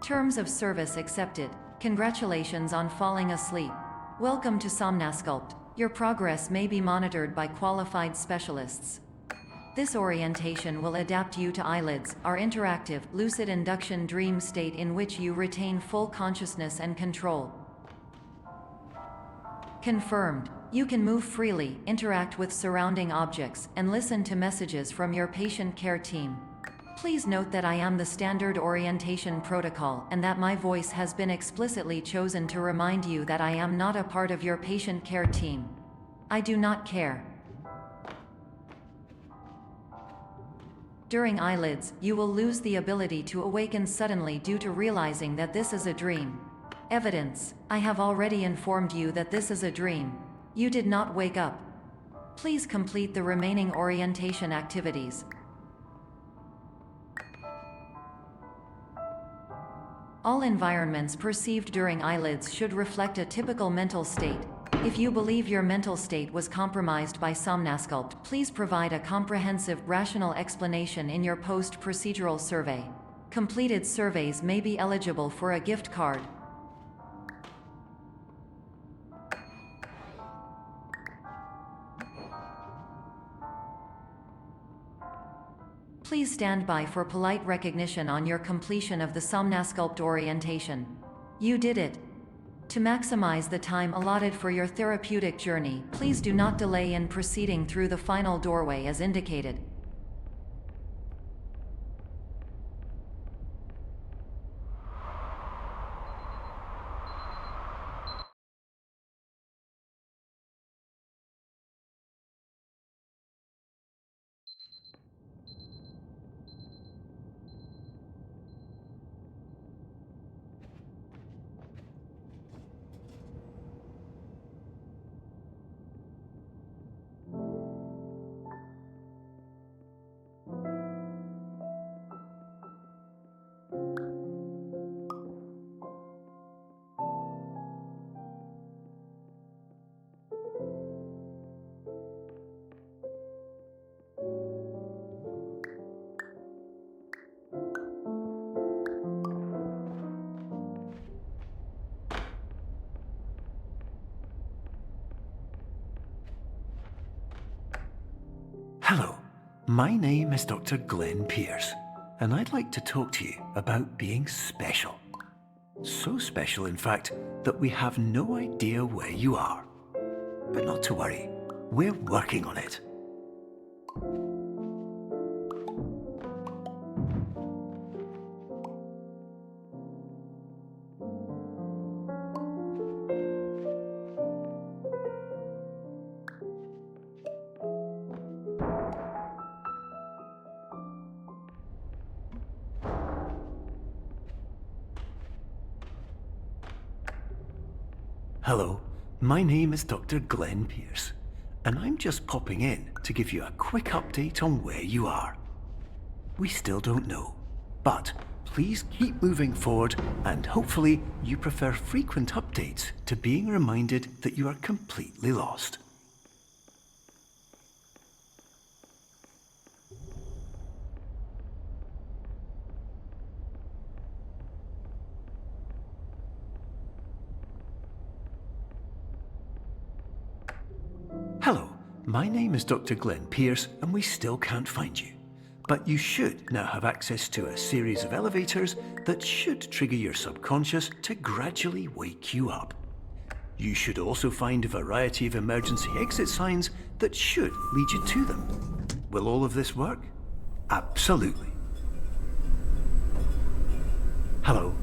Terms of service accepted. Congratulations on falling asleep. Welcome to Somnasculpt. Your progress may be monitored by qualified specialists. This orientation will adapt you to eyelids, our interactive, lucid induction dream state in which you retain full consciousness and control. Confirmed. You can move freely, interact with surrounding objects, and listen to messages from your patient care team. Please note that I am the standard orientation protocol and that my voice has been explicitly chosen to remind you that I am not a part of your patient care team. I do not care. During eyelids, you will lose the ability to awaken suddenly due to realizing that this is a dream. Evidence: I have already informed you that this is a dream. You did not wake up. Please complete the remaining orientation activities. All environments perceived during eyelids should reflect a typical mental state. If you believe your mental state was compromised by Somnasculpt, please provide a comprehensive, rational explanation in your post-procedural survey. Completed surveys may be eligible for a gift card. Please stand by for polite recognition on your completion of the Somnasculpt orientation. You did it. To maximize the time allotted for your therapeutic journey, please do not delay in proceeding through the final doorway as indicated. Hello, my name is Dr. Glenn Pierce, and I'd like to talk to you about being special. So special, in fact, that we have no idea where you are. But not to worry, we're working on it. Hello, my name is Dr. Glenn Pierce, and I'm just popping in to give you a quick update on where you are. We still don't know, but please keep moving forward, and hopefully you prefer frequent updates to being reminded that you are completely lost. Hello, my name is Dr. Glenn Pierce, and we still can't find you. But you should now have access to a series of elevators that should trigger your subconscious to gradually wake you up. You should also find a variety of emergency exit signs that should lead you to them. Will all of this work? Absolutely. Hello.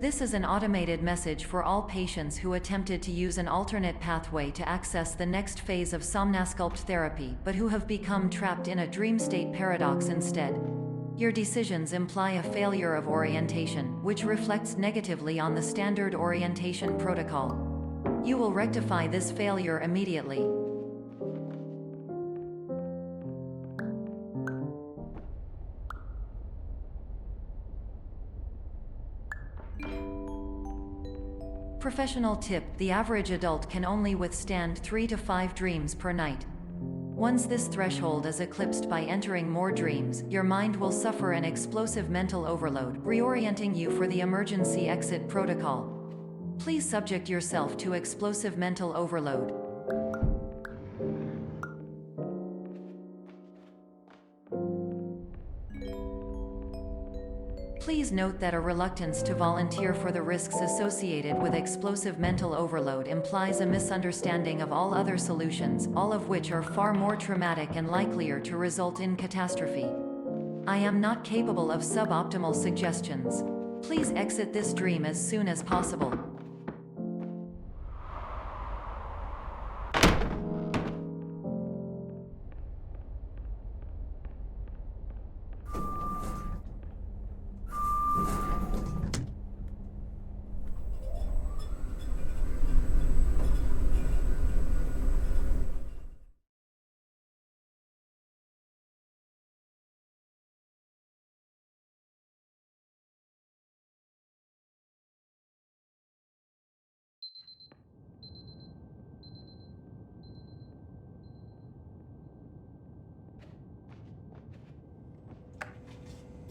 This is an automated message for all patients who attempted to use an alternate pathway to access the next phase of Somnasculpt therapy but who have become trapped in a dream state paradox instead. Your decisions imply a failure of orientation, which reflects negatively on the standard orientation protocol. You will rectify this failure immediately. Professional tip: the average adult can only withstand 3 to 5 dreams per night. Once this threshold is eclipsed by entering more dreams, your mind will suffer an explosive mental overload, reorienting you for the emergency exit protocol. Please subject yourself to explosive mental overload. Please note that a reluctance to volunteer for the risks associated with explosive mental overload implies a misunderstanding of all other solutions, all of which are far more traumatic and likelier to result in catastrophe. I am not capable of suboptimal suggestions. Please exit this dream as soon as possible.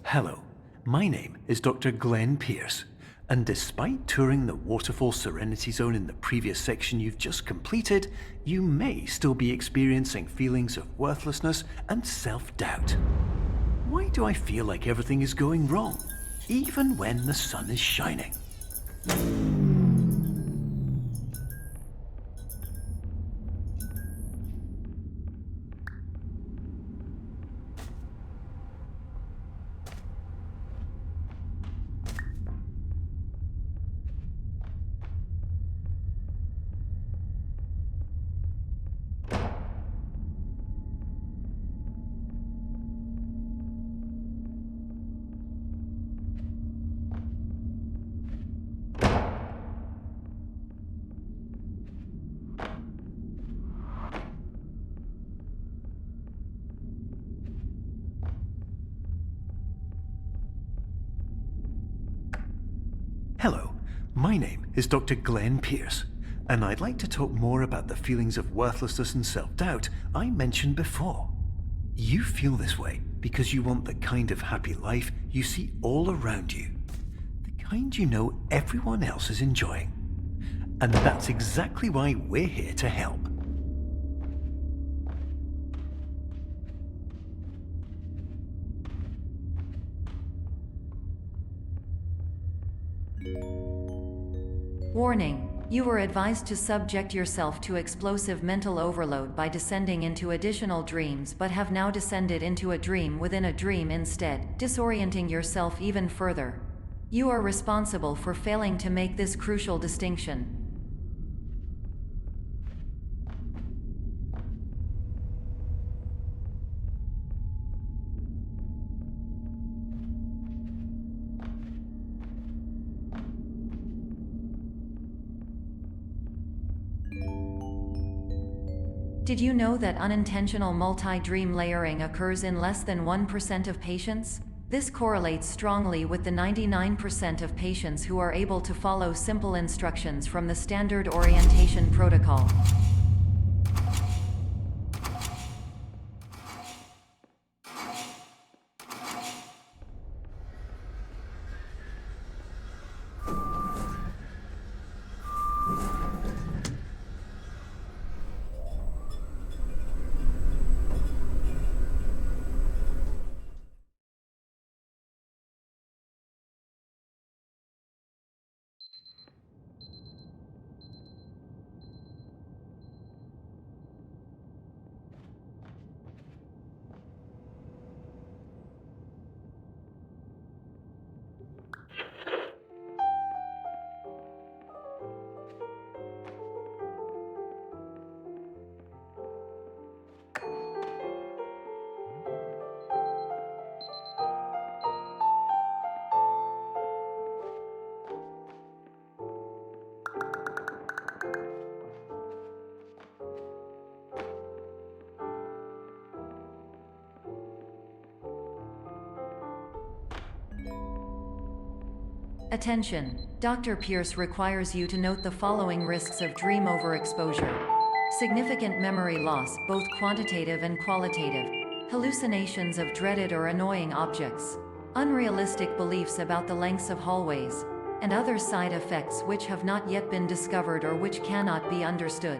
Hello, my name is Dr. Glenn Pierce, and despite touring the Waterfall Serenity Zone in the previous section you've just completed, you may still be experiencing feelings of worthlessness and self-doubt. Why do I feel like everything is going wrong, even when the sun is shining? Hello, my name is Dr. Glenn Pierce, and I'd like to talk more about the feelings of worthlessness and self-doubt I mentioned before. You feel this way because you want the kind of happy life you see all around you, the kind you know everyone else is enjoying. And that's exactly why we're here to help. Warning: you were advised to subject yourself to explosive mental overload by descending into additional dreams, but have now descended into a dream within a dream instead, disorienting yourself even further. You are responsible for failing to make this crucial distinction. Did you know that unintentional multi-dream layering occurs in less than 1% of patients? This correlates strongly with the 99% of patients who are able to follow simple instructions from the standard orientation protocol. Attention! Dr. Pierce requires you to note the following risks of dream overexposure. Significant memory loss, both quantitative and qualitative. Hallucinations of dreaded or annoying objects. Unrealistic beliefs about the lengths of hallways. And other side effects which have not yet been discovered or which cannot be understood.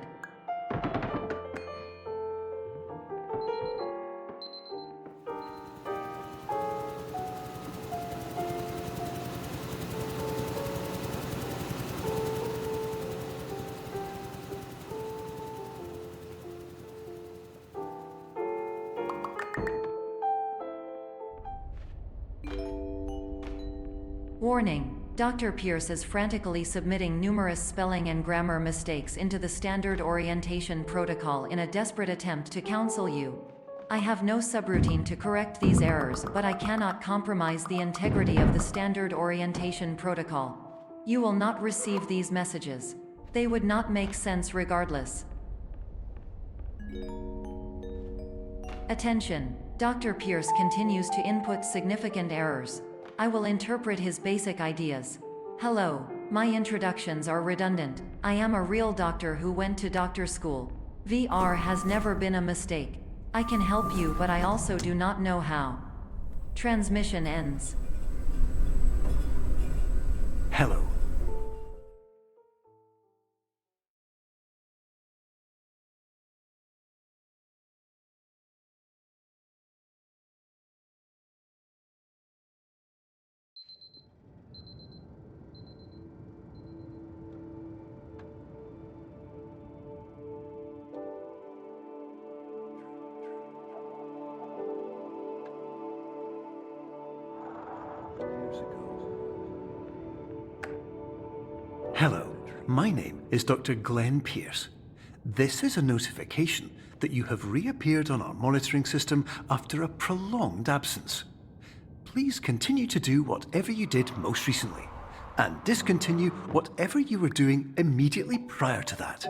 Warning: Dr. Pierce is frantically submitting numerous spelling and grammar mistakes into the standard orientation protocol in a desperate attempt to counsel you. I have no subroutine to correct these errors, but I cannot compromise the integrity of the standard orientation protocol. You will not receive these messages. They would not make sense regardless. Attention! Dr. Pierce continues to input significant errors. I will interpret his basic ideas. Hello, my introductions are redundant. I am a real doctor who went to doctor school. VR has never been a mistake. I can help you, but I also do not know how. Transmission ends. Hello. Hello, my name is Dr. Glenn Pierce. This is a notification that you have reappeared on our monitoring system after a prolonged absence. Please continue to do whatever you did most recently, and discontinue whatever you were doing immediately prior to that.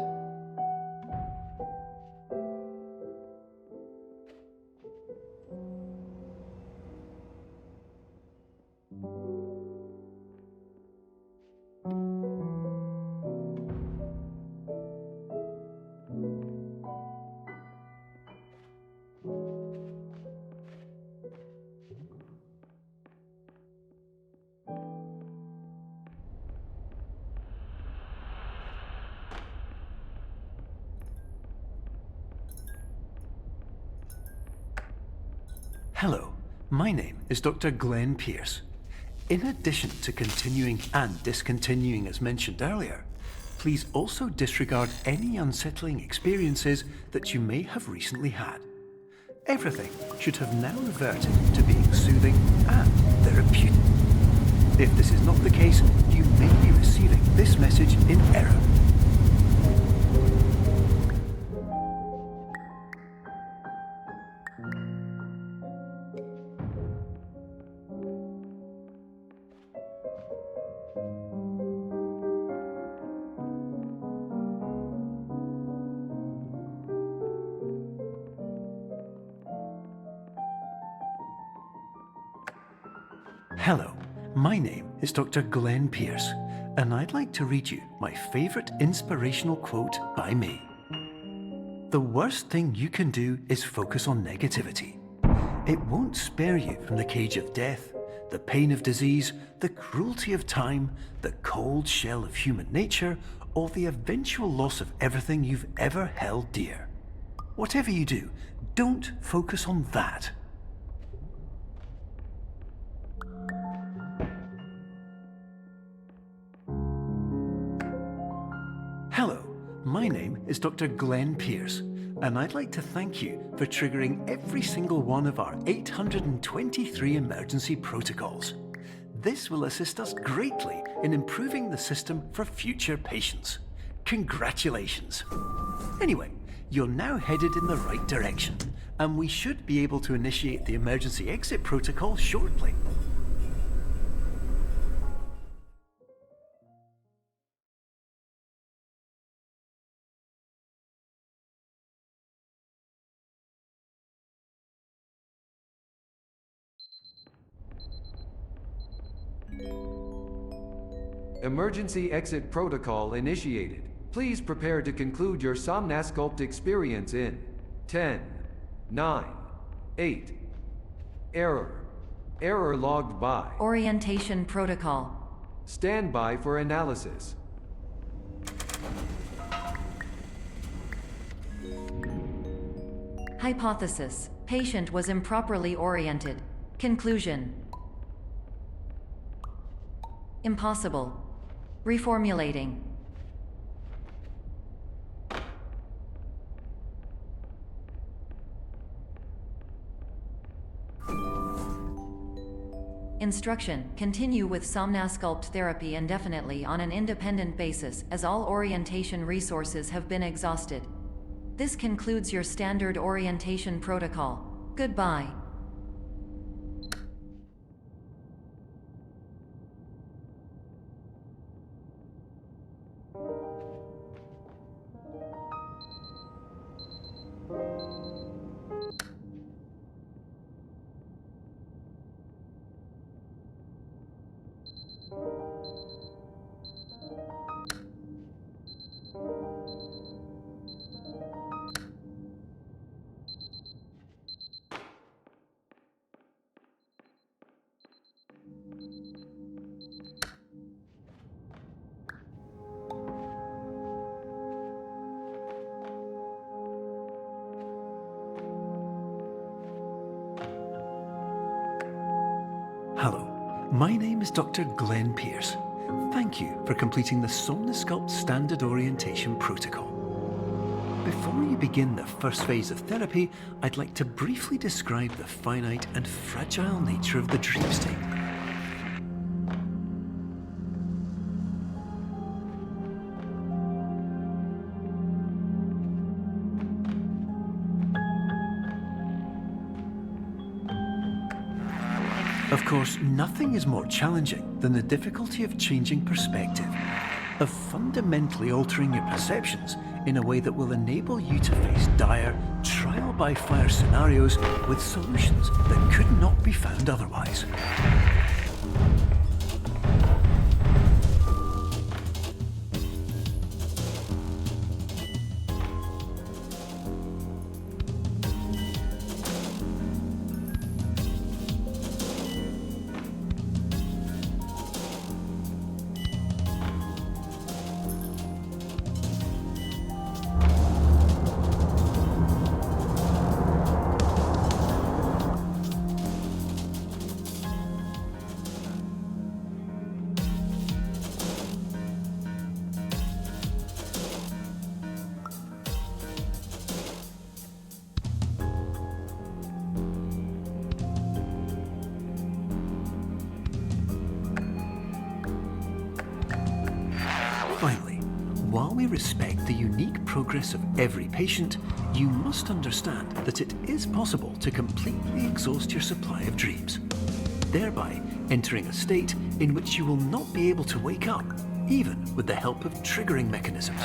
Hello, my name is Dr. Glenn Pierce. In addition to continuing and discontinuing as mentioned earlier, please also disregard any unsettling experiences that you may have recently had. Everything should have now reverted to being soothing and therapeutic. If this is not the case, you may be receiving this message in error. Hello, my name is Dr. Glenn Pierce, and I'd like to read you my favorite inspirational quote by me. The worst thing you can do is focus on negativity. It won't spare you from the cage of death, the pain of disease, the cruelty of time, the cold shell of human nature, or the eventual loss of everything you've ever held dear. Whatever you do, don't focus on that. Hello, my name is Dr. Glenn Pierce, and I'd like to thank you for triggering every single one of our 823 emergency protocols. This will assist us greatly in improving the system for future patients. Congratulations! Anyway, you're now headed in the right direction, and we should be able to initiate the emergency exit protocol shortly. Emergency exit protocol initiated. Please prepare to conclude your Somnasculpt experience in 10, 9, 8. Error logged by. Orientation protocol. Stand by for analysis. Hypothesis. Patient was improperly oriented. Conclusion. Impossible. Reformulating. Instruction. Continue with Somnasculpt therapy indefinitely on an independent basis, as all orientation resources have been exhausted. This concludes your standard orientation protocol. Goodbye. Hello, my name is Dr. Glenn Pierce. Thank you for completing the Somnasculpt Standard Orientation Protocol. Before you begin the first phase of therapy, I'd like to briefly describe the finite and fragile nature of the dream state. Of course, nothing is more challenging than the difficulty of changing perspective, of fundamentally altering your perceptions in a way that will enable you to face dire, trial-by-fire scenarios with solutions that could not be found otherwise. Finally, while we respect the unique progress of every patient, you must understand that it is possible to completely exhaust your supply of dreams, thereby entering a state in which you will not be able to wake up, even with the help of triggering mechanisms.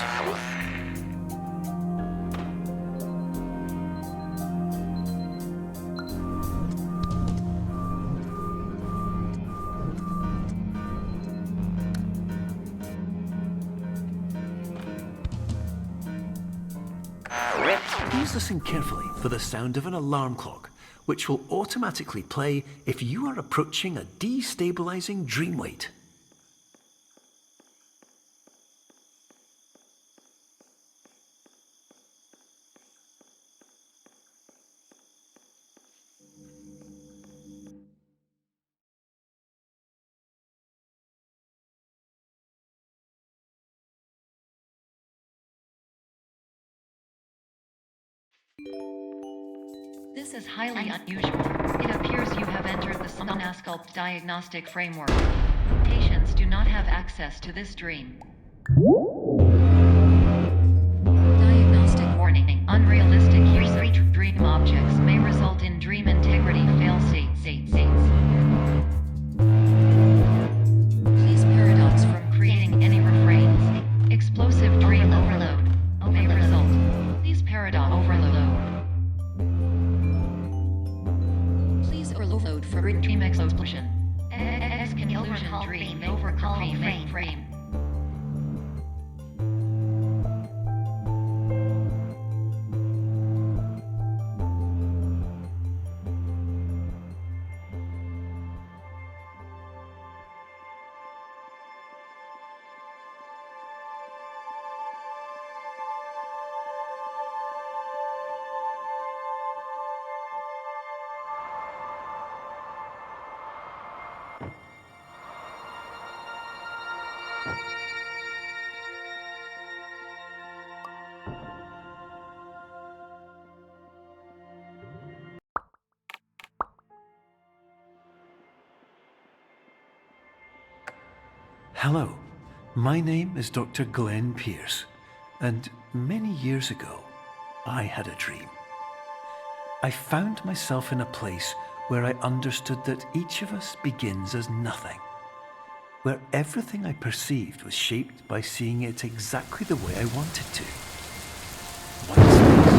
Please listen carefully for the sound of an alarm clock, which will automatically play if you are approaching a destabilizing dream weight. This is highly unusual. It appears you have entered the Somnasculpt diagnostic framework. Patients do not have access to this dream. Diagnostic warning. Unrealistic use of dream objects may result in dream integrity fail-states. Please paradox from creating any refrains. Explosive dream overload may result. Please paradox overload. Please overload for dream explosion. Exclusion dream overcome frame. Hello, my name is Dr. Glenn Pierce, and many years ago, I had a dream. I found myself in a place where I understood that each of us begins as nothing, where everything I perceived was shaped by seeing it exactly the way I wanted to. One space.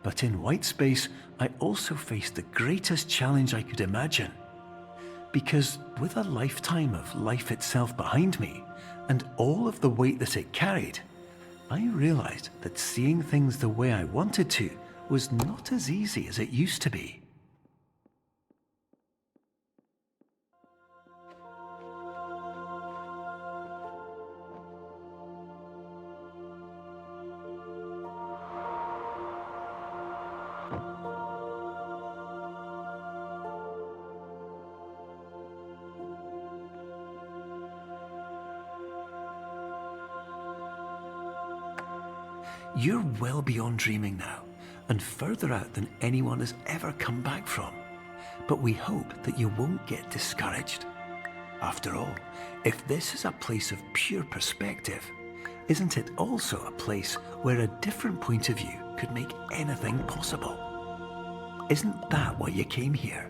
But in white space, I also faced the greatest challenge I could imagine. Because with a lifetime of life itself behind me, and all of the weight that it carried, I realized that seeing things the way I wanted to was not as easy as it used to be. You're well beyond dreaming now, and further out than anyone has ever come back from. But we hope that you won't get discouraged. After all, if this is a place of pure perspective, isn't it also a place where a different point of view could make anything possible? Isn't that why you came here?